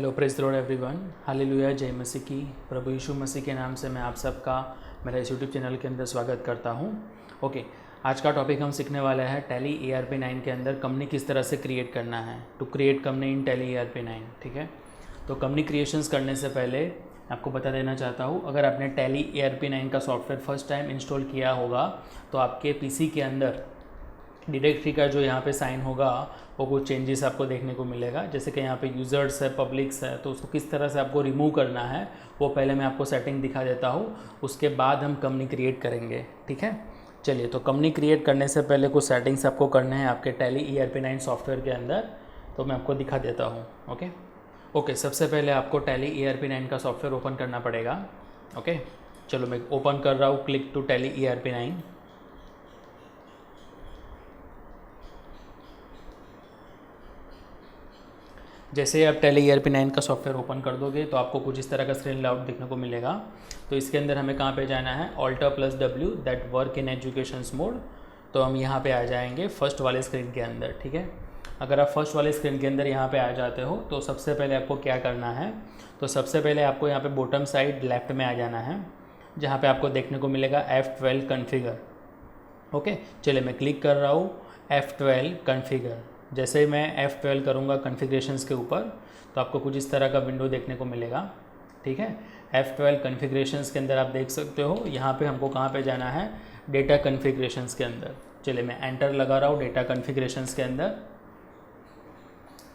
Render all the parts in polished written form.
Hello praise the Lord everyone, hallelujah. जय मसीह की। प्रभु यीशु मसीह के नाम से मैं आप सबका मेरा इस यूट्यूब चैनल के अंदर स्वागत करता हूं। ओके, आज का टॉपिक हम सीखने वाले हैं टैली ERP9 के अंदर कंपनी किस तरह से क्रिएट करना है, to create company in Tally ERP9। ठीक है, तो कंपनी क्रिएशंस करने से पहले आपको बता देना चाहता हूँ, अगर आपने टैली ERP9 का सॉफ्टवेयर फर्स्ट टाइम इंस्टॉल किया होगा तो आपके पीसी के अंदर डायरेक्टरी का जो यहाँ पे साइन होगा वो कुछ चेंजेस आपको देखने को मिलेगा। जैसे कि यहाँ पे यूज़र्स है, पब्लिक्स है, तो उसको किस तरह से आपको रिमूव करना है वो पहले मैं आपको सेटिंग दिखा देता हूँ, उसके बाद हम कंपनी क्रिएट करेंगे। ठीक है, चलिए। तो कंपनी क्रिएट करने से पहले कुछ सेटिंग्स आपको करने हैं आपके टैली ERP9 सॉफ्टवेयर के अंदर, तो मैं आपको दिखा देता हूँ। ओके, सबसे पहले आपको टैली ERP9 का सॉफ्टवेयर ओपन करना पड़ेगा। ओके, चलो मैं ओपन कर रहा हूँ। Click to Tally ERP9। जैसे ही आप टैली ERP9 का सॉफ्टवेयर ओपन कर दोगे तो आपको कुछ इस तरह का स्क्रीन लेआउट देखने को मिलेगा। तो इसके अंदर हमें कहाँ पे जाना है, Alt+W that work in education mode. तो हम यहाँ पे आ जाएंगे फर्स्ट वाले स्क्रीन के अंदर। ठीक है, अगर आप फर्स्ट वाले स्क्रीन के अंदर यहाँ पे आ जाते हो तो सबसे पहले आपको क्या करना है, तो सबसे पहले आपको यहाँ पे बॉटम साइड लेफ्ट में आ जाना है, जहाँ पे आपको देखने को मिलेगा F12 कॉन्फ़िगर। ओके, चलिए मैं क्लिक कर रहा हूँ F12 कॉन्फ़िगर। जैसे ही मैं F12 करूँगा कॉन्फ़िगरेशंस के ऊपर तो आपको कुछ इस तरह का विंडो देखने को मिलेगा। ठीक है, F12 कॉन्फ़िगरेशंस के अंदर आप देख सकते हो यहाँ पे हमको कहाँ पे जाना है, डेटा कॉन्फ़िगरेशंस के अंदर। चलिए मैं एंटर लगा रहा हूँ डेटा कॉन्फ़िगरेशंस के अंदर,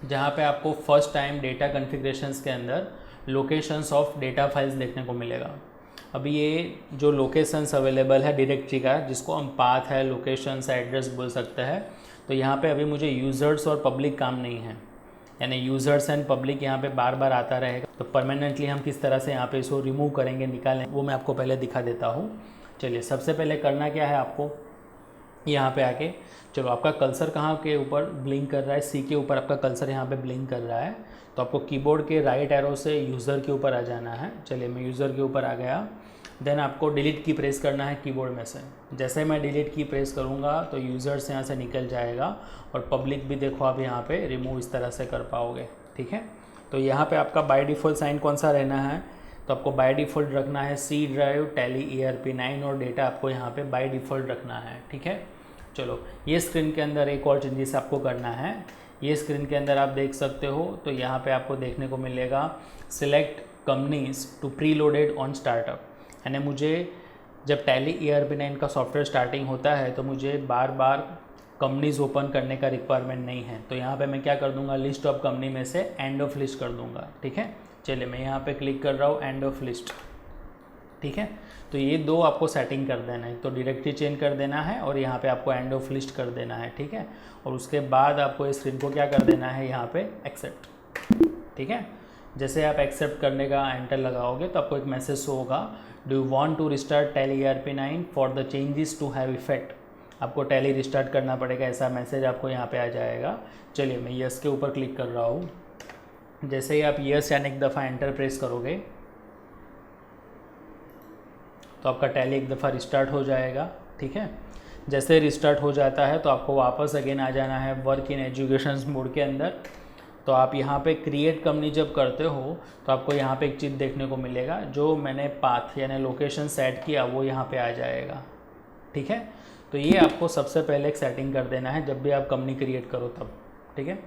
जहाँ पे आपको फर्स्ट टाइम डेटा कॉन्फ़िगरेशंस के अंदर लोकेशंस ऑफ डेटा फाइल्स देखने को मिलेगा। अभी ये जो लोकेशंस अवेलेबल है डायरेक्टरी का, जिसको हम पाथ है, लोकेशंस, एड्रेस बोल सकते हैं, तो यहाँ पे अभी मुझे यूज़र्स और पब्लिक काम नहीं है, यानी यूज़र्स एंड पब्लिक यहाँ पे बार बार आता रहेगा। तो परमानेंटली हम किस तरह से यहाँ पे इसको रिमूव करेंगे, निकालें, वो मैं आपको पहले दिखा देता हूँ। चलिए, सबसे पहले करना क्या है आपको, यहाँ पे आके चलो आपका कर्सर कहाँ के ऊपर ब्लिंक कर रहा है, सी के ऊपर आपका कर्सर यहाँ पे ब्लिंक कर रहा है, तो आपको कीबोर्ड के राइट एरो से यूज़र के ऊपर आ जाना है। चलिए मैं यूज़र के ऊपर आ गया। देन आपको डिलीट की प्रेस करना है कीबोर्ड में से। जैसे मैं डिलीट की प्रेस करूँगा तो यूज़र्स यहाँ से निकल जाएगा और पब्लिक भी देखो आप यहाँ पे रिमूव इस तरह से कर पाओगे। ठीक है, तो यहाँ पे आपका बाय डिफ़ॉल्ट साइन कौन सा रहना है, तो आपको बाय डिफ़ॉल्ट रखना है सी ड्राइव टैली ERP9 और डेटा आपको यहाँ पे बाय डिफ़ॉल्ट रखना है। ठीक है, चलो ये स्क्रीन के अंदर एक और चेंजेस आपको करना है। ये स्क्रीन के अंदर आप देख सकते हो, तो यहाँ पे आपको देखने को मिलेगा select companies to preloaded on startup. यानी मुझे जब टैली ERP9 का सॉफ्टवेयर स्टार्टिंग होता है तो मुझे बार बार कंपनीज ओपन करने का रिक्वायरमेंट नहीं है। तो यहाँ पे मैं क्या कर दूंगा, लिस्ट ऑफ कंपनी में से एंड ऑफ लिस्ट कर दूंगा। ठीक है, चलिए मैं यहाँ पे क्लिक कर रहा हूँ एंड ऑफ लिस्ट। ठीक है, तो ये दो आपको सेटिंग कर देना है, तो डायरेक्टरी चेंज कर देना है और यहाँ पे आपको एंड ऑफ लिस्ट कर देना है। ठीक है, और उसके बाद आपको इस स्क्रीन को क्या कर देना है, यहाँ पे एक्सेप्ट। ठीक है, जैसे आप एक्सेप्ट करने का एंटर लगाओगे तो आपको एक मैसेज शो होगा, do you want to restart Tally ERP9 for the changes to have effect. आपको टैली रिस्टार्ट करना पड़ेगा, ऐसा मैसेज आपको यहाँ पे आ जाएगा। चलिए मैं यस के ऊपर क्लिक कर रहा हूँ। जैसे ही आप यस यानी एक दफ़ा एंटर प्रेस करोगे तो आपका टैली एक दफ़ा रिस्टार्ट हो जाएगा। ठीक है, जैसे रिस्टार्ट हो जाता है तो आपको वापस अगेन आ जाना है वर्क इन एजुकेशन मोड के अंदर। तो आप यहाँ पे क्रिएट कंपनी जब करते हो तो आपको यहाँ पे एक चीज़ देखने को मिलेगा, जो मैंने पाथ यानी लोकेशन सेट किया वो यहाँ पे आ जाएगा। ठीक है, तो ये आपको सबसे पहले एक सेटिंग कर देना है जब भी आप कंपनी क्रिएट करो तब। ठीक है,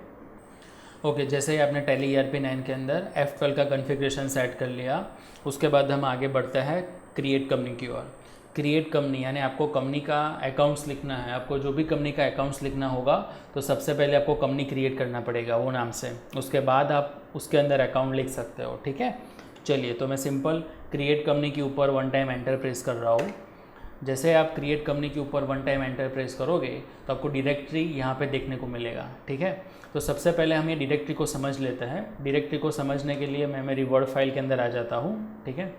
ओके, जैसे ही आपने टैली ERP9 के अंदर F12 का कॉन्फ़िगरेशन सेट कर लिया, उसके बाद हम आगे बढ़ते हैं क्रिएट कंपनी की ओर। क्रिएट कंपनी यानी आपको कंपनी का अकाउंट्स लिखना है। आपको जो भी कंपनी का अकाउंट्स लिखना होगा तो सबसे पहले आपको कंपनी क्रिएट करना पड़ेगा वो नाम से, उसके बाद आप उसके अंदर अकाउंट लिख सकते हो। ठीक है, चलिए तो मैं सिंपल क्रिएट कंपनी के ऊपर वन टाइम एंटर प्रेस कर रहा हूँ। जैसे आप क्रिएट कंपनी के ऊपर वन टाइम एंटर प्रेस करोगे तो आपको डायरेक्टरी यहाँ पे देखने को मिलेगा। ठीक है, तो सबसे पहले हम ये डायरेक्टरी को समझ लेते हैं। डायरेक्टरी को समझने के लिए मैं मेरी वर्ड फाइल के अंदर आ जाता हूँ। ठीक है,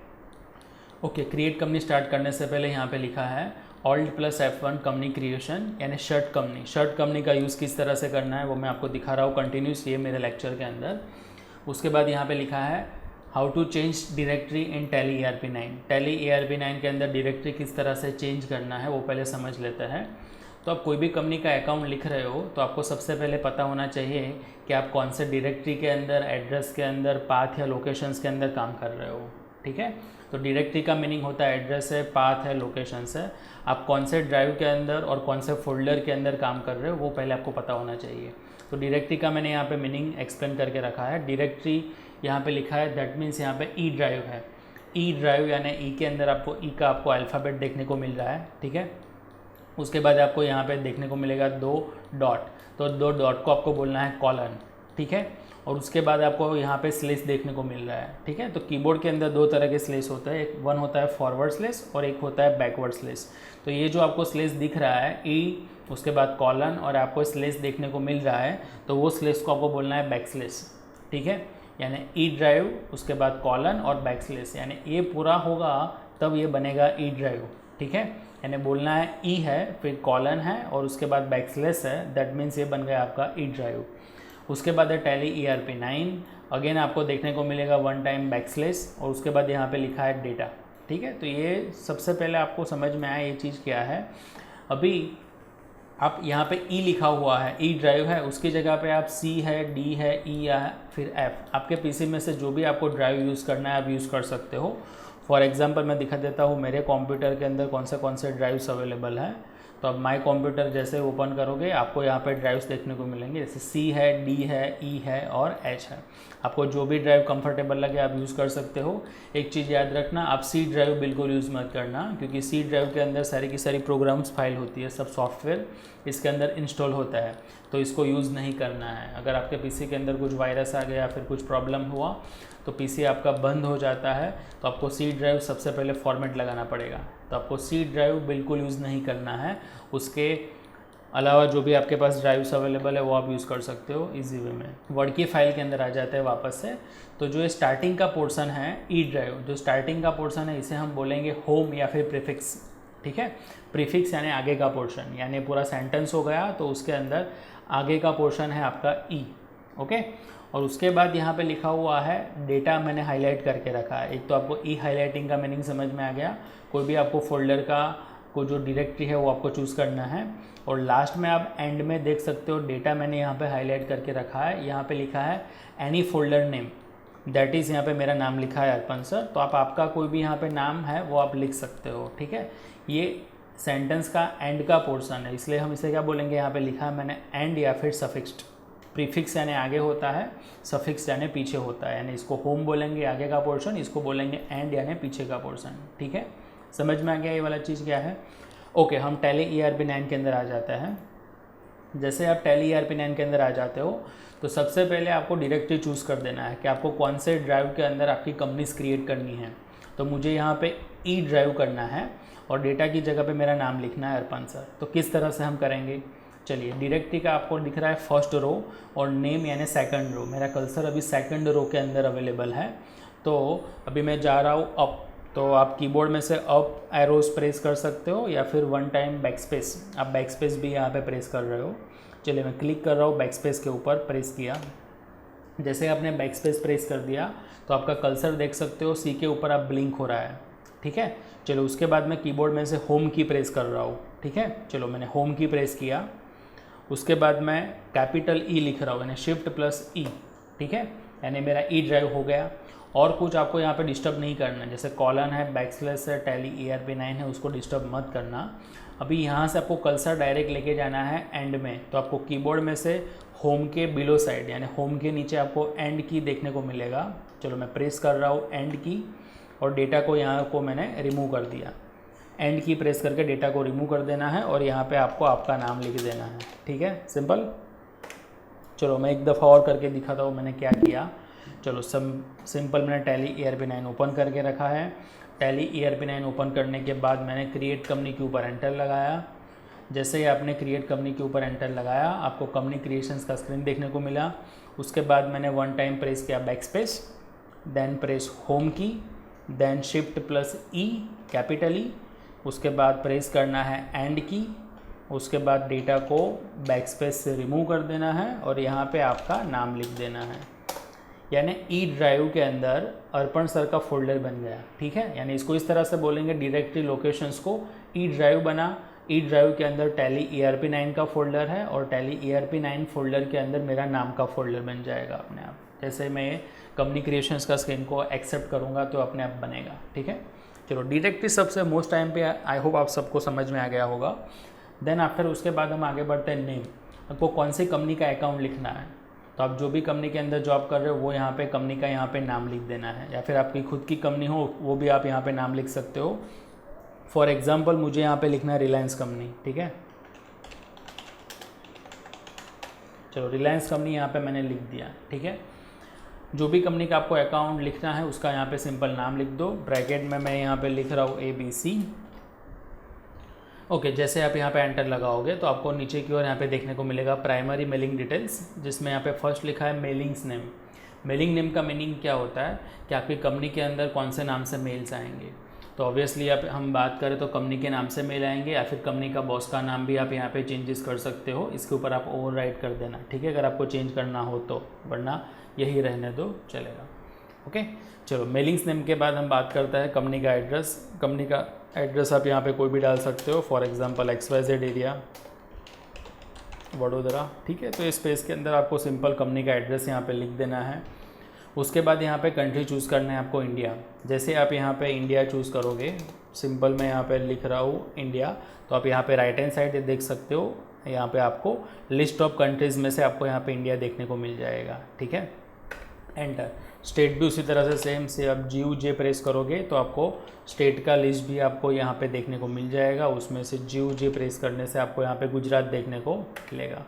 ओके, क्रिएट कंपनी स्टार्ट करने से पहले यहाँ पे लिखा है Alt+F1 कंपनी क्रिएशन, यानी शर्ट कंपनी। शर्ट कंपनी का यूज़ किस तरह से करना है वो मैं आपको दिखा रहा हूँ कंटिन्यूस ये मेरे लेक्चर के अंदर। उसके बाद यहाँ पे लिखा है how to change directory in Tally ERP9। Tally ERP9 के अंदर डायरेक्टरी किस तरह से चेंज करना है वो पहले समझ लेते हैं। तो आप कोई भी कंपनी का अकाउंट लिख रहे हो तो आपको सबसे पहले पता होना चाहिए कि आप कौन से डायरेक्टरी के अंदर, एड्रेस के अंदर, पाथ या लोकेशंस के अंदर काम कर रहे हो। ठीक है, तो डायरेक्टरी का मीनिंग होता है एड्रेस है, पाथ है, लोकेशंस है। आप कौन से ड्राइव के अंदर और कौन से फोल्डर के अंदर काम कर रहे हो वो पहले आपको पता होना चाहिए। तो डायरेक्टरी का मैंने यहाँ पे मीनिंग एक्सप्लेन करके रखा है। डायरेक्टरी यहाँ पे लिखा है, दैट मीन्स यहाँ पे ई ड्राइव है। ई ड्राइव यानी ई के अंदर आपको ई का आपको अल्फ़ाबेट देखने को मिल रहा है। ठीक है, उसके बाद आपको यहाँ पे देखने को मिलेगा 2 डॉट, तो 2 डॉट को आपको बोलना है कॉलन। ठीक है, और उसके बाद आपको यहाँ पे स्लेस देखने को मिल रहा है। ठीक है, तो कीबोर्ड के अंदर 2 तरह के स्लेस होते हैं, एक वन होता है फॉरवर्ड स्लेस और एक होता है बैकवर्ड स्लेस। तो ये जो आपको स्लेस दिख रहा है ई, उसके बाद कॉलन और आपको स्लेस देखने को मिल रहा है, तो वो स्लेस को आपको बोलना है बैक स्लेस। ठीक है, यानी ई ड्राइव, उसके बाद कॉलन और बैक स्लेस, यानी ये पूरा होगा तब ये बनेगा ई ड्राइव। ठीक है, यानी बोलना है ई है, फिर कॉलन है और उसके बाद बैक स्लेस है, दैट मीन्स ये बन गया आपका ई ड्राइव। उसके बाद है टैली ERP9, अगेन आपको देखने को मिलेगा 1 टाइम बैक स्लेस और उसके बाद यहाँ पे लिखा है डेटा। ठीक है, तो ये सबसे पहले आपको समझ में आया ये चीज़ क्या है। अभी आप यहाँ पे ई लिखा हुआ है, ई ड्राइव है, उसकी जगह पे आप सी है, डी है, ई है, फिर एफ। आपके पीसी में से जो भी आपको ड्राइव यूज़ करना है आप यूज़ कर सकते हो। फॉर एग्जांपल मैं दिखा देता हूँ मेरे कंप्यूटर के अंदर कौन से ड्राइव्स अवेलेबल हैं। तो अब माई कंप्यूटर जैसे ओपन करोगे आपको यहाँ पे ड्राइव्स देखने को मिलेंगे, जैसे सी है, डी है, ई है और एच है। आपको जो भी ड्राइव कंफर्टेबल लगे आप यूज़ कर सकते हो। एक चीज़ याद रखना, आप सी ड्राइव बिल्कुल यूज़ मत करना, क्योंकि सी ड्राइव के अंदर सारी की सारी प्रोग्राम्स फाइल होती है, सब सॉफ्टवेयर इसके अंदर इंस्टॉल होता है, तो इसको यूज़ नहीं करना है। अगर आपके पीसी के अंदर कुछ वायरस आ गया या फिर कुछ प्रॉब्लम हुआ तो पीसी आपका बंद हो जाता है, तो आपको सी ड्राइव सबसे पहले फॉर्मेट लगाना पड़ेगा। तो आपको सी ड्राइव बिल्कुल यूज़ नहीं करना है। उसके अलावा जो भी आपके पास ड्राइव्स अवेलेबल है वो आप यूज़ कर सकते हो इजी वे में। वर्ड की फाइल के अंदर आ जाते हैं वापस से। तो जो स्टार्टिंग का पोर्शन है ई ड्राइव, जो स्टार्टिंग का पोर्शन है इसे हम बोलेंगे होम या फिर प्रीफिक्स। ठीक है, प्रीफिक्स यानी आगे का पोर्शन, यानी पूरा सेंटेंस हो गया तो उसके अंदर आगे का पोर्शन है आपका ई। ओके, और उसके बाद यहाँ पे लिखा हुआ है डेटा, मैंने हाईलाइट करके रखा है। एक तो आपको ई हाईलाइटिंग का मीनिंग समझ में आ गया, कोई भी आपको फोल्डर का को जो डायरेक्टरी है वो आपको चूज़ करना है। और लास्ट में आप एंड में देख सकते हो डेटा मैंने यहाँ पे हाईलाइट करके रखा है, यहाँ पे लिखा है any folder name, that is यहाँ पे मेरा नाम लिखा है अर्पण सर। तो आप आपका कोई भी यहाँ पे नाम है वो आप लिख सकते हो। ठीक है, ये सेंटेंस का एंड का पोर्शन है, इसलिए हम इसे क्या बोलेंगे, यहाँ पे लिखा है मैंने एंड या फिर सफिक्स्ड। प्रीफिक्स यानी आगे होता है, सफिक्स यानी पीछे होता है, यानी इसको होम बोलेंगे आगे का पोर्शन, इसको बोलेंगे एंड यानी पीछे का पोर्शन। ठीक है, समझ में आ गया ये वाला चीज़ क्या है। ओके, हम टैली ERP9 के अंदर आ जाते हैं। जैसे आप टैली ERP9 के अंदर आ जाते हो तो सबसे पहले आपको डायरेक्टरी चूज़ कर देना है कि आपको कौन से ड्राइव के अंदर आपकी कंपनीज क्रिएट करनी है। तो मुझे यहाँ पे ई ड्राइव करना है और डेटा की जगह पे मेरा नाम लिखना है अर्पण सर। तो किस तरह से हम करेंगे, चलिए, डायरेक्टरी का आपको दिख रहा है फर्स्ट रो और नेम यानी सेकंड रो। मेरा कर्सर अभी सेकंड रो के अंदर अवेलेबल है, तो अभी मैं जा रहा हूँ अप। तो आप कीबोर्ड में से अप एरोज प्रेस कर सकते हो या फिर 1 टाइम बैकस्पेस, आप बैकस्पेस भी यहाँ पे प्रेस कर रहे हो। चलिए मैं क्लिक कर रहा हूँ बैकस्पेस के ऊपर, प्रेस किया। जैसे आपने बैकस्पेस प्रेस कर दिया तो आपका कर्सर देख सकते हो सी के ऊपर आप ब्लिंक हो रहा है। ठीक है, चलो उसके बाद मैं कीबोर्ड में से होम की प्रेस कर रहा हूँ। ठीक है, चलो मैंने होम की प्रेस किया। उसके बाद मैं कैपिटल ई लिख रहा हूँ यानी शिफ्ट प्लस ई। ठीक है, यानी मेरा ई ड्राइव हो गया। और कुछ आपको यहाँ पे डिस्टर्ब नहीं करना, जैसे कॉलन है, बैकस्लैश है, टैली ERP9 है, उसको डिस्टर्ब मत करना। अभी यहाँ से आपको कर्सर डायरेक्ट लेके जाना है एंड में, तो आपको कीबोर्ड में से होम के बिलो साइड यानी होम के नीचे आपको एंड की देखने को मिलेगा। चलो मैं प्रेस कर रहा हूँ एंड की और डेटा को यहाँ को मैंने रिमूव कर दिया। एंड की प्रेस करके डेटा को रिमूव कर देना है और यहाँ पे आपको आपका नाम लिख देना है। ठीक है, सिंपल। चलो मैं एक दफ़ा और करके दिखाता हूँ मैंने क्या किया। चलो सिंपल मैंने टैली ERP9 ओपन करके रखा है। टैली ERP9 ओपन करने के बाद मैंने क्रिएट कंपनी के ऊपर एंटर लगाया। जैसे ही आपने क्रिएट कंपनी के ऊपर एंटर लगाया आपको कंपनी क्रिएशंस का स्क्रीन देखने को मिला। उसके बाद मैंने 1 टाइम प्रेस किया backspace, then press home key, then shift plus E capital E. उसके बाद प्रेस करना है एंड की। उसके बाद डेटा को बैकस्पेस से रिमूव कर देना है और यहाँ पे आपका नाम लिख देना है, यानी ई ड्राइव के अंदर अर्पण सर का फोल्डर बन गया। ठीक है, यानी इसको इस तरह से बोलेंगे डायरेक्टरी लोकेशंस को ई ड्राइव बना, ई ड्राइव के अंदर टैली ERP9 का फोल्डर है और टैली ERP9 फोल्डर के अंदर मेरा नाम का फोल्डर बन जाएगा अपने आप। जैसे मैं कंपनी क्रिएशंस का स्क्रीन को एक्सेप्ट करूँगा तो अपने आप बनेगा, ठीक है। चलो डायरेक्टली सबसे मोस्ट टाइम पे आई होप आप सबको समझ में आ गया होगा। देन आफ्टर उसके बाद हम आगे बढ़ते हैं नेम। आपको कौन सी कंपनी का अकाउंट लिखना है, तो आप जो भी कंपनी के अंदर जॉब कर रहे हो वो यहाँ पे कंपनी का यहाँ पे नाम लिख देना है, या फिर आपकी खुद की कंपनी हो वो भी आप यहाँ पे नाम लिख सकते हो। फॉर एग्जांपल मुझे यहाँ पे लिखना है रिलायंस कंपनी, ठीक है। चलो रिलायंस कंपनी यहाँ पे मैंने लिख दिया, ठीक है। जो भी कंपनी का आपको अकाउंट लिखना है उसका यहाँ पे सिंपल नाम लिख दो। ब्रैकेट में मैं यहाँ पे लिख रहा हूँ ABC। ओके, जैसे आप यहाँ पे एंटर लगाओगे तो आपको नीचे की ओर यहाँ पे देखने को मिलेगा प्राइमरी मेलिंग डिटेल्स, जिसमें यहाँ पे फर्स्ट लिखा है मेलिंग्स नेम। मेलिंग नेम का मीनिंग क्या होता है कि आपकी कंपनी के अंदर कौन से नाम से मेल्स आएंगे। तो ऑब्वियसली आप हम बात करें तो कंपनी के नाम से मेल आएंगे, या फिर कंपनी का बॉस का नाम भी आप यहाँ पे चेंजेस कर सकते हो। इसके ऊपर आप ओवरराइट कर देना, ठीक है, अगर आपको चेंज करना हो तो, वरना यही रहने दो, चलेगा। ओके, चलो मेलिंग्स नेम के बाद हम बात करते हैं कंपनी का एड्रेस। कंपनी का एड्रेस आप यहाँ पे कोई भी डाल सकते हो, for example XYZ area Vadodara, ठीक है। तो इस स्पेस के अंदर आपको सिंपल कंपनी का एड्रेस यहाँ पे लिख देना है। उसके बाद यहाँ पे कंट्री चूज़ करना है आपको इंडिया। जैसे आप यहाँ पे इंडिया चूज़ करोगे, सिंपल मैं यहाँ पे लिख रहा हूँ इंडिया, तो आप यहाँ पे राइट हैंड साइड देख सकते हो, यहाँ पे आपको लिस्ट ऑफ कंट्रीज़ में से आपको यहाँ पे इंडिया देखने को मिल जाएगा, ठीक है। एंटर। स्टेट भी उसी तरह से सेम से आप GUJ प्रेस करोगे तो आपको स्टेट का लिस्ट भी आपको यहाँ पे देखने को मिल जाएगा। उसमें से GUJ प्रेस करने से आपको यहाँ पे गुजरात देखने को मिलेगा,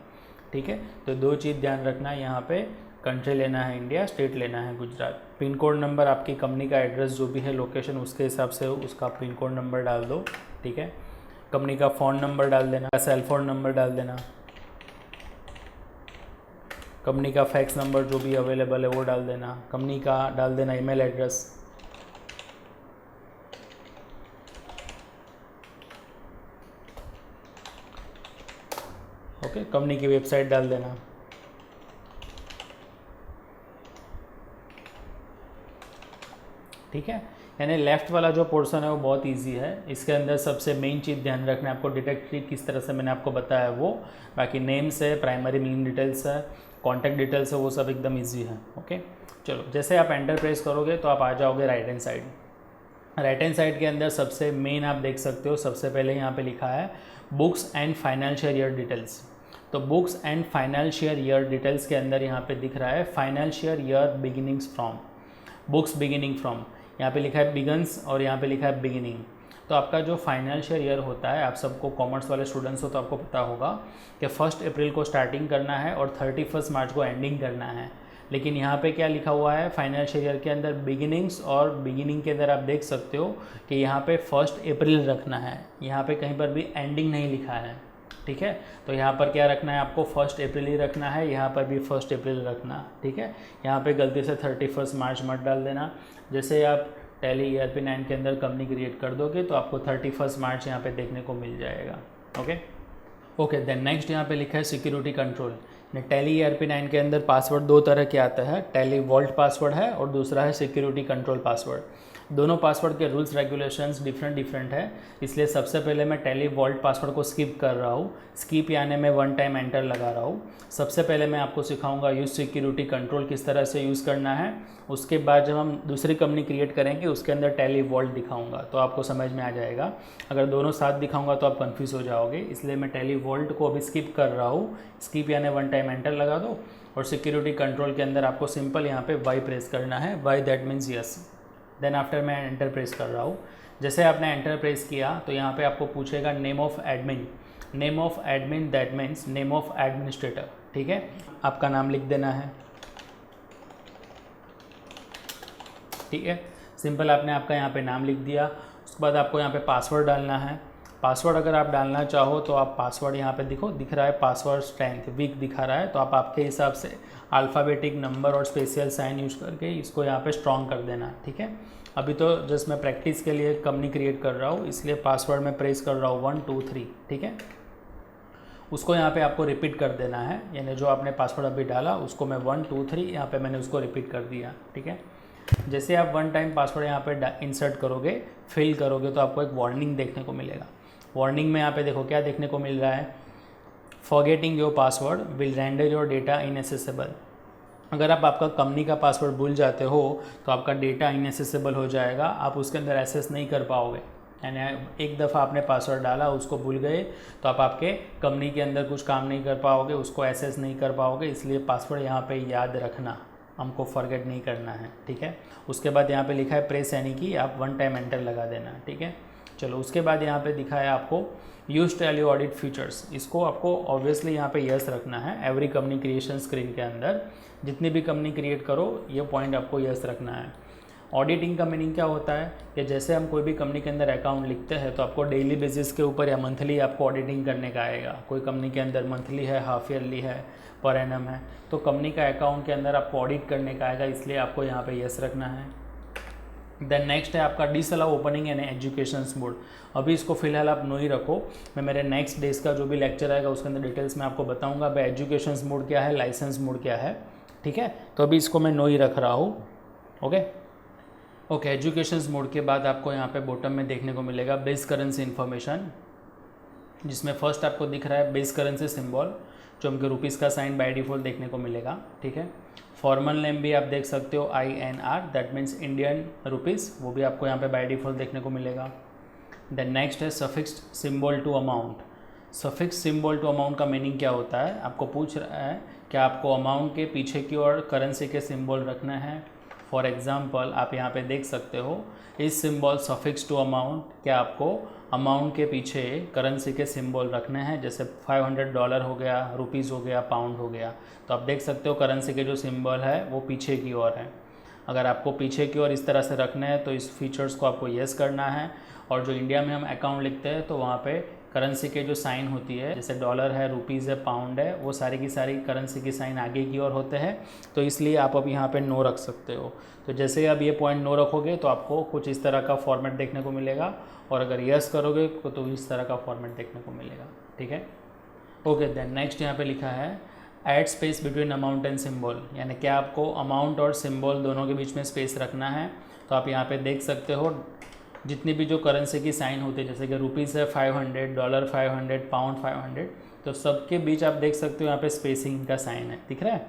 ठीक है। तो दो चीज़ ध्यान रखना है, यहाँ पे कंट्री लेना है इंडिया, स्टेट लेना है गुजरात। पिन कोड नंबर आपकी कंपनी का एड्रेस जो भी है लोकेशन उसके हिसाब से उसका पिन कोड नंबर डाल दो, ठीक है। कंपनी का फ़ोन नंबर डाल देना, सेल फ़ोन नंबर डाल देना, कंपनी का फैक्स नंबर जो भी अवेलेबल है वो डाल देना, कंपनी का डाल देना ईमेल एड्रेस, ओके, कंपनी की वेबसाइट डाल देना, ठीक है। यानी लेफ़्ट वाला जो पोर्शन है वो बहुत इजी है। इसके अंदर सबसे मेन चीज़ ध्यान रखना है आपको, डायरेक्टरी किस तरह से मैंने आपको बताया वो, बाकी नेम्स है, प्राइमरी मेलिंग डिटेल्स है, कॉन्टैक्ट डिटेल्स है, वो सब एकदम इजी है। ओके, चलो जैसे आप एंटर प्रेस करोगे तो आप आ जाओगे right hand side. Right hand side के अंदर सबसे मेन आप देख सकते हो, सबसे पहले यहाँ पे लिखा है books and financial year details. तो books and financial year details के अंदर यहाँ पे दिख रहा है financial year beginnings from, books beginning from, यहाँ पे लिखा है बिगन्स और यहाँ पे लिखा है बिगिनिंग। तो आपका जो फाइनेंशियल ईयर होता है, आप सबको कॉमर्स वाले स्टूडेंट्स हो तो आपको पता होगा कि 1 अप्रैल को स्टार्टिंग करना है और 31 मार्च को एंडिंग करना है। लेकिन यहाँ पे क्या लिखा हुआ है, फाइनेंशियल ईयर के अंदर बिगिनिंग्स, और बिगिनिंग के अंदर आप देख सकते हो कि यहाँ पे 1 अप्रैल रखना है, यहाँ पे कहीं पर भी एंडिंग नहीं लिखा है, ठीक है। तो यहाँ पर क्या रखना है आपको, 1 अप्रैल ही रखना है, यहाँ पर भी 1 अप्रैल रखना, ठीक है। यहाँ पे गलती से 31 मार्च मत डाल देना। जैसे आप टैली ERP9 के अंदर कंपनी क्रिएट कर दोगे तो आपको 31 मार्च यहाँ पे देखने को मिल जाएगा। ओके, देन नेक्स्ट यहाँ पे लिखा है सिक्योरिटी कंट्रोल। टैली ERP9 के अंदर पासवर्ड दो तरह के आता है, टैली वॉल्ट पासवर्ड है और दूसरा है सिक्योरिटी कंट्रोल पासवर्ड। दोनों पासवर्ड के रूल्स रेगुलेशंस डिफरेंट है, इसलिए सबसे पहले मैं टैली वॉल्ट पासवर्ड को स्किप कर रहा हूँ। स्किप यानी मैं 1 टाइम एंटर लगा रहा हूँ। सबसे पहले मैं आपको सिखाऊंगा यूज़ सिक्योरिटी कंट्रोल किस तरह से यूज़ करना है। उसके बाद जब हम दूसरी कंपनी क्रिएट करेंगे उसके अंदर टैली वॉल्ट दिखाऊंगा तो आपको समझ में आ जाएगा। अगर दोनों साथ दिखाऊंगा तो आप कन्फ्यूज़ हो जाओगे, इसलिए मैं टैली वॉल्ट को अभी स्किप कर रहा हूँ। स्किप यानी 1 टाइम एंटर लगा दो, और सिक्योरिटी कंट्रोल के अंदर आपको सिंपल यहाँ पे वाई प्रेस करना है, Y that means yes. Then after मैं एंटर प्रेस कर रहा हूँ। जैसे आपने एंटर प्रेस किया तो यहाँ पे आपको पूछेगा name of admin. Name of admin that means name of administrator, ठीक है। आपका नाम लिख देना है, ठीक है। सिंपल आपने आपका यहाँ पे नाम लिख दिया। उसके बाद आपको यहाँ पे पासवर्ड डालना है। पासवर्ड अगर आप डालना चाहो तो आप पासवर्ड यहाँ पे दिख रहा है पासवर्ड स्ट्रेंथ वीक दिखा रहा है, तो आप आपके हिसाब से अल्फ़ाबेटिक नंबर और स्पेशल साइन यूज करके इसको यहाँ पे स्ट्रॉन्ग कर देना, ठीक है। अभी तो जस्ट मैं प्रैक्टिस के लिए कंपनी क्रिएट कर रहा हूँ, इसलिए पासवर्ड में प्रेस कर रहा हूँ 1 2 3, ठीक है। उसको यहाँ पे आपको रिपीट कर देना है, यानी जो आपने पासवर्ड अभी डाला उसको मैं 1 2 3 यहाँ पे मैंने उसको रिपीट कर दिया, ठीक है। जैसे आप 1 टाइम पासवर्ड यहाँ पे इंसर्ट करोगे, फिल करोगे तो आपको एक वार्निंग देखने को मिलेगा। वार्निंग में यहाँ पे देखो क्या देखने को मिल रहा है, forgetting your password will render your data inaccessible. अगर आप आपका कंपनी का पासवर्ड भूल जाते हो तो आपका डेटा इनएक्सेसिबल हो जाएगा, आप उसके अंदर एक्सेस नहीं कर पाओगे। यानी एक दफ़ा आपने पासवर्ड डाला, उसको भूल गए तो आप आपके कंपनी के अंदर कुछ काम नहीं कर पाओगे, उसको एक्सेस नहीं कर पाओगे। इसलिए पासवर्ड यहाँ पे याद रखना, हमको फॉरगेट नहीं करना है, ठीक है। उसके बाद यहाँ पे लिखा है प्रेस, यानी कि आप वन टाइम एंटर लगा देना, ठीक है। चलो उसके बाद यहाँ पे दिखा है आपको यूज टू एलियो ऑडिट फीचर्स, इसको आपको ऑब्वियसली यहाँ पे यस रखना है। एवरी कंपनी क्रिएशन स्क्रीन के अंदर जितनी भी कंपनी क्रिएट करो ये पॉइंट आपको यस रखना है। ऑडिटिंग का मीनिंग क्या होता है कि जैसे हम कोई भी कंपनी के अंदर अकाउंट लिखते हैं तो आपको डेली बेसिस के ऊपर या मंथली आपको ऑडिटिंग करने का आएगा। कोई कंपनी के अंदर मंथली है, हाफ ईयरली है, पर एनम है, तो कंपनी का अकाउंट के अंदर आपको ऑडिट करने का आएगा, इसलिए आपको यहाँ पे यस रखना है। देन नेक्स्ट है आपका disallow opening and education mode. अभी इसको फिलहाल आप नो ही रखो, मैं मेरे नेक्स्ट डेज का जो भी लेक्चर आएगा उसके अंदर डिटेल्स में आपको बताऊंगा भाई एजुकेशन मोड क्या है, लाइसेंस मोड क्या है, ठीक है। तो अभी इसको मैं नो ही रख रहा हूँ, ओके। एजुकेशन मोड के बाद आपको यहाँ पे बॉटम में देखने को मिलेगा बेस करेंसी इन्फॉर्मेशन, जिसमें फर्स्ट आपको दिख रहा है बेस करेंसी सिंबल, जो हमको रुपीज़ का साइन बाय डिफ़ॉल्ट देखने को मिलेगा, ठीक है। फॉर्मल नेम भी आप देख सकते हो INR, that means Indian rupees, वो भी आपको यहाँ पे बाय डिफ़ॉल्ट देखने को मिलेगा। देन नेक्स्ट है suffixed symbol to amount. Suffix symbol to amount का मीनिंग क्या होता है, आपको पूछ रहा है कि आपको अमाउंट के पीछे की ओर करेंसी के सिंबल रखना है। फॉर एग्जांपल आप यहाँ पे देख सकते हो इस सिंबल सफिक्स टू अमाउंट, क्या आपको अमाउंट के पीछे करेंसी के सिंबल रखने हैं, जैसे $500 हो गया, रुपीज़ हो गया, पाउंड हो गया, तो आप देख सकते हो करेंसी के जो सिंबल है वो पीछे की ओर है। अगर आपको पीछे की ओर इस तरह से रखना है तो इस फीचर्स को आपको येस करना है। और जो इंडिया में हम अकाउंट लिखते हैं तो वहाँ पे करेंसी के जो साइन होती है, जैसे डॉलर है, रुपीज़ है, पाउंड है, वो सारी की सारी करेंसी की साइन आगे की ओर होते हैं, तो इसलिए आप अब यहाँ पे नो रख सकते हो। तो जैसे अब ये पॉइंट नो रखोगे तो आपको कुछ इस तरह का फॉर्मेट देखने को मिलेगा, और अगर यस करोगे तो इस तरह का फॉर्मेट देखने को मिलेगा, ठीक है। ओके, देन नेक्स्ट यहाँ पे लिखा है add space between amount and symbol, यानी कि आपको अमाउंट और सिंबल दोनों के बीच में स्पेस रखना है। तो आप यहाँ पे देख सकते हो जितनी भी जो करेंसी की साइन होती है, जैसे कि रुपीज़ है 500, डॉलर 500, पाउंड 500, तो सबके बीच आप देख सकते हो यहाँ पे स्पेसिंग का साइन है, दिख रहा है।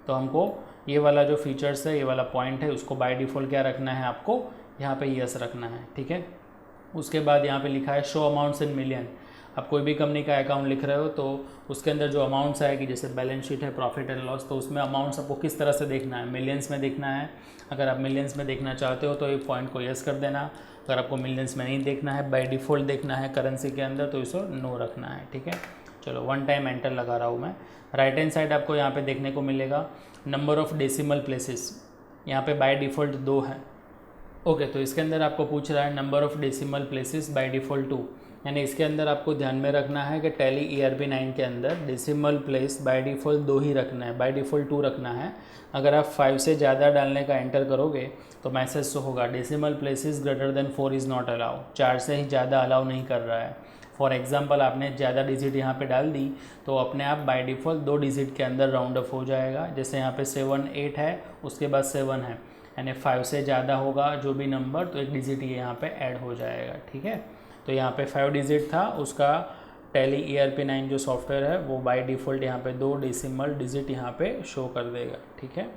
तो हमको ये वाला जो फीचर्स है, ये वाला पॉइंट है, उसको बाय डिफ़ॉल्ट क्या रखना है, आपको यहाँ पे यस रखना है, ठीक है। उसके बाद यहाँ पे लिखा है शो अमाउंट्स इन मिलियन। आप कोई भी कंपनी का अकाउंट लिख रहे हो तो उसके अंदर जो अमाउंट्स आएगी, जैसे बैलेंस शीट है, प्रॉफिट एंड लॉस, तो उसमें अमाउंट्स आपको किस तरह से देखना है, मिलियंस में देखना है। अगर आप मिलियंस में देखना चाहते हो तो ये पॉइंट को यस कर देना। अगर आपको मिलियंस में नहीं देखना है, बाय डिफ़ॉल्ट देखना है करेंसी के अंदर, तो इसको नो रखना है, ठीक है। चलो वन टाइम एंटर लगा रहा हूँ मैं। राइट हैंड साइड आपको यहाँ पे देखने को मिलेगा नंबर ऑफ़ डेसिमल प्लेसेस, यहाँ पे बाय डिफ़ॉल्ट 2 है, ओके। तो इसके अंदर आपको पूछ रहा है number of decimal places by default 2, यानी इसके अंदर आपको ध्यान में रखना है कि टैली ERP9 के अंदर डेसिमल प्लेस बाय डिफ़ॉल्ट 2 ही रखना है, बाय डिफ़ॉल्ट 2 रखना है। अगर आप 5 से ज़्यादा डालने का एंटर करोगे तो मैसेज शो होगा decimal places greater than 4 is not allow, 4 से ही ज़्यादा अलाउ नहीं कर रहा है। फॉर एग्जांपल आपने ज़्यादा डिजिट यहाँ पे डाल दी तो अपने आप बाय डिफ़ॉल्ट 2 डिजिट के अंदर राउंड अप हो जाएगा। जैसे यहाँ पे 7 8 है, उसके बाद 7 है, यानी 5 से ज़्यादा होगा जो भी नंबर तो एक डिजिट ये यहाँ पे ऐड हो जाएगा, ठीक है। तो यहाँ पे 5 डिजिट था, उसका टैली ERP9 जो सॉफ्टवेयर है वो बाय डिफ़ॉल्ट यहाँ पे 2 डेसिमल डिजिट यहाँ पे शो कर देगा, ठीक है।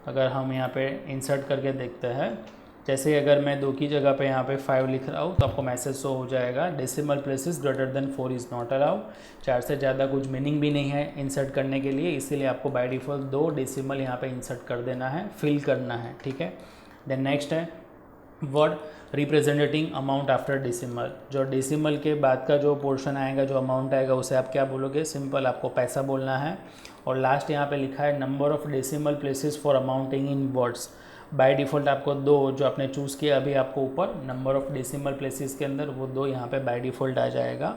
अगर हम यहाँ पे इंसर्ट करके देखते हैं, जैसे अगर मैं 2 की जगह पे यहाँ पे 5 लिख रहा हूँ तो आपको मैसेज शो हो जाएगा decimal places greater than 4 is not allow. 4 से ज़्यादा कुछ मीनिंग भी नहीं है इंसर्ट करने के लिए, इसीलिए आपको बाय डिफ़ॉल्ट 2 डेसिमल यहाँ पे इंसर्ट कर देना है, फिल करना है, ठीक है। देन नेक्स्ट है word representing amount after decimal. जो डेसिमल के बाद का जो पोर्शन आएगा, जो अमाउंट आएगा, उसे आप क्या बोलोगे, सिंपल आपको पैसा बोलना है। और लास्ट यहाँ पे लिखा है number of decimal places for amounting in words. By default आपको 2 जो आपने चूज़ किया अभी आपको ऊपर नंबर ऑफ़ डेसिमल प्लेसेस के अंदर वो 2 यहाँ पे बाय डिफ़ॉल्ट आ जाएगा।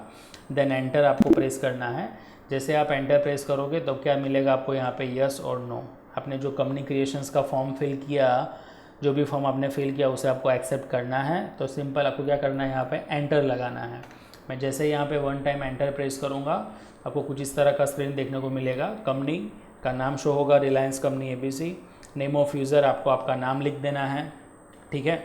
देन एंटर आपको प्रेस करना है। जैसे आप एंटर प्रेस करोगे तो क्या मिलेगा आपको यहाँ पे यस और नो। आपने जो कंपनी क्रिएशंस का फॉर्म फिल किया, जो भी फॉर्म आपने फिल किया उसे आपको एक्सेप्ट करना है। तो सिंपल आपको क्या करना है, यहाँ पे एंटर लगाना है। मैं जैसे यहाँ पे 1 टाइम एंटर प्रेस करूँगा आपको कुछ इस तरह का स्क्रीन देखने को मिलेगा। कंपनी का नाम शो होगा, Reliance company ABC। Name of user आपको आपका नाम लिख देना है, ठीक है।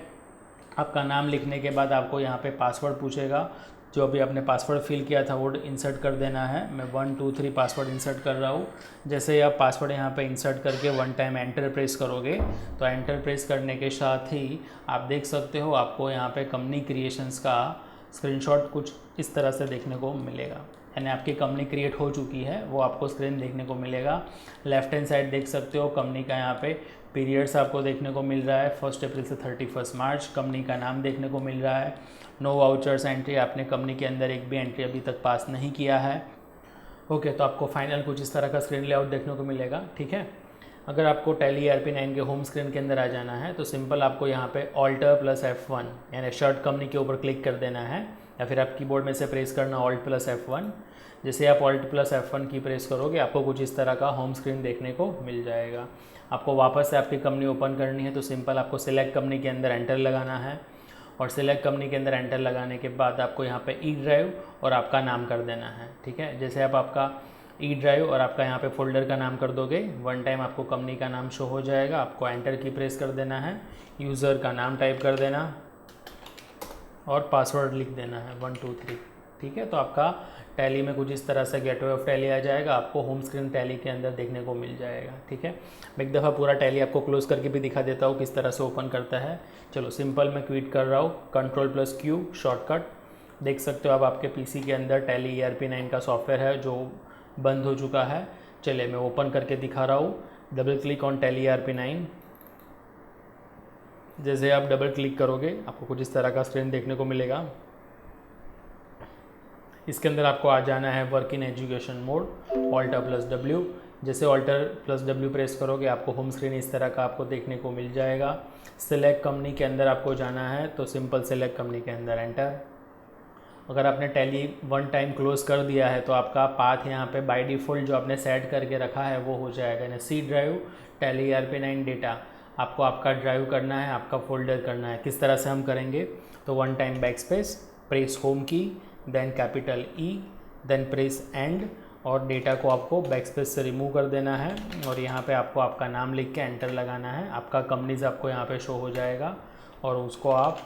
आपका नाम लिखने के बाद आपको यहाँ पे पासवर्ड पूछेगा, जो अभी आपने पासवर्ड फिल किया था वो इंसर्ट कर देना है। मैं 1 2 3 पासवर्ड इंसर्ट कर रहा हूँ। जैसे ही आप पासवर्ड यहाँ पे इंसर्ट करके 1 टाइम एंटर प्रेस करोगे तो एंटर प्रेस करने के साथ ही आप देख सकते हो आपको यहाँ पे कंपनी क्रिएशंस का स्क्रीनशॉट कुछ इस तरह से देखने को मिलेगा, यानी आपकी कंपनी क्रिएट हो चुकी है वो आपको स्क्रीन देखने को मिलेगा। लेफ्ट हैंड साइड देख सकते हो कंपनी का यहाँ पे पीरियड्स आपको देखने को मिल रहा है, 1 अप्रैल से 31 मार्च। कंपनी का नाम देखने को मिल रहा है। नो वाउचर्स एंट्री, आपने कंपनी के अंदर एक भी एंट्री अभी तक पास नहीं किया है। ओके, तो आपको फाइनल कुछ इस तरह का स्क्रीन लेआउट देखने को मिलेगा। ठीक है, अगर आपको टैली ERP9 के होम स्क्रीन के अंदर आ जाना है तो सिंपल आपको यहाँ पे Alt + F1 यानी शर्ट कंपनी के ऊपर क्लिक कर देना है, या फिर आप कीबोर्ड में से प्रेस करना Alt + F1। जैसे आप Alt + F1 की प्रेस करोगे आपको कुछ इस तरह का होम स्क्रीन देखने को मिल जाएगा। आपको वापस से आपकी कंपनी ओपन करनी है तो सिंपल आपको सिलेक्ट कंपनी के अंदर एंटर लगाना है, और सिलेक्ट कंपनी के अंदर एंटर लगाने के बाद आपको यहाँ पे ई ड्राइव और आपका नाम कर देना है। ठीक है, जैसे आप आपका ई ड्राइव और आपका यहाँ पे फोल्डर का नाम कर दोगे 1 टाइम आपको कंपनी का नाम शो हो जाएगा। आपको एंटर की प्रेस कर देना है, यूज़र का नाम टाइप कर देना और पासवर्ड लिख देना है 1 2 3। ठीक है, तो आपका टैली में कुछ इस तरह से गेटवे ऑफ टैली आ जाएगा, आपको होम स्क्रीन टैली के अंदर देखने को मिल जाएगा। ठीक है, मैं एक दफ़ा पूरा टैली आपको क्लोज करके भी दिखा देता हूँ किस तरह से ओपन करता है। चलो सिंपल मैं क्विट कर रहा हूँ, Ctrl+Q शॉर्टकट। देख सकते हो अब आपके पीसी के अंदर टैली ERP9 का सॉफ्टवेयर है जो बंद हो चुका है। चलिए मैं ओपन करके दिखा रहा हूँ। Double click on tally ERP9। जैसे आप डबल क्लिक करोगे आपको कुछ इस तरह का स्क्रीन देखने को मिलेगा। इसके अंदर आपको आ जाना है work in education mode, Alt+W। जैसे Alt+W प्रेस करोगे आपको होम स्क्रीन इस तरह का आपको देखने को मिल जाएगा। सेलेक्ट कंपनी के अंदर आपको जाना है तो सिंपल सेलेक्ट कंपनी के अंदर एंटर। अगर आपने टैली 1 टाइम क्लोज कर दिया है तो आपका पाथ यहाँ पे बाय डिफ़ॉल्ट जो आपने सेट करके रखा है वो हो जाएगा, यानी C drive tally ERP9 data. आपको आपका ड्राइव करना है, आपका फोल्डर करना है। किस तरह से हम करेंगे तो 1 time backspace, press home key, then capital E, then press end, और डेटा को आपको बैकस्पेस से रिमूव कर देना है और यहाँ पे आपको आपका नाम लिख के एंटर लगाना है। आपका कंपनीज आपको यहाँ पे शो हो जाएगा और उसको आप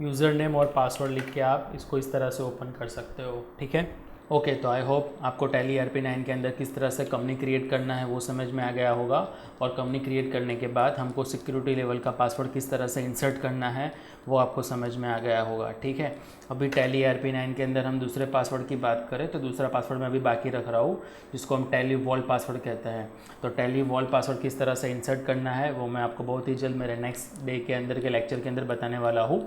यूज़र नेम और पासवर्ड लिख के आप इसको इस तरह से ओपन कर सकते हो। ठीक है, ओके, तो आई होप आपको टैली ERP9 के अंदर किस तरह से कंपनी क्रिएट करना है वो समझ में आ गया होगा, और कंपनी क्रिएट करने के बाद हमको सिक्योरिटी लेवल का पासवर्ड किस तरह से इंसर्ट करना है वो आपको समझ में आ गया होगा। ठीक है, अभी टैली ERP9 के अंदर हम दूसरे पासवर्ड की बात करें तो दूसरा पासवर्ड मैं अभी बाकी रख रहा हूँ जिसको हम टैली वॉल पासवर्ड कहते हैं। तो टैली वॉल पासवर्ड किस तरह से इंसर्ट करना है वो मैं आपको बहुत ही जल्द मेरे नेक्स्ट डे के अंदर के लेक्चर के अंदर बताने वाला हूँ,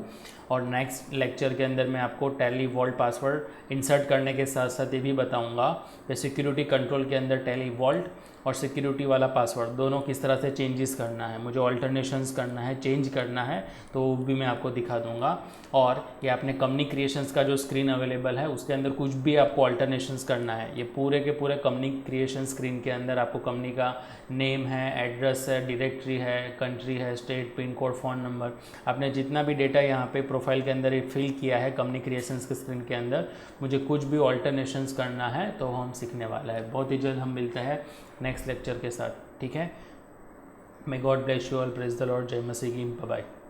और नेक्स्ट लेक्चर के अंदर मैं आपको टैली वॉल्ट पासवर्ड इंसर्ट करने के साथ साथ ये भी बताऊंगा कि सिक्योरिटी कंट्रोल के अंदर टैली वॉल्ट और सिक्योरिटी वाला पासवर्ड दोनों किस तरह से चेंजेस करना है, मुझे ऑल्टरनेशंस करना है, चेंज करना है, तो वो भी मैं आपको दिखा दूंगा। और ये आपने कंपनी क्रिएशंस का जो स्क्रीन अवेलेबल है उसके अंदर कुछ भी आपको ऑल्टरनेशंस करना है, ये पूरे के पूरे कंपनी क्रिएशन स्क्रीन के अंदर आपको कंपनी का नेम है, एड्रेस है, डायरेक्टरी है, कंट्री है, state, pin code, phone number, आपने जितना भी डेटा यहाँ पे प्रोफाइल के अंदर फिल किया है कंपनी क्रिएशंस के स्क्रीन के अंदर, मुझे कुछ भी ऑल्टरनेशंस करना है तो हम सीखने वाला है। बहुत ही जल्द हम मिलते हैं नेक्स्ट लेक्चर के साथ। ठीक है, may God bless you all, praise the Lord, जय मसीह की, बाय बाय।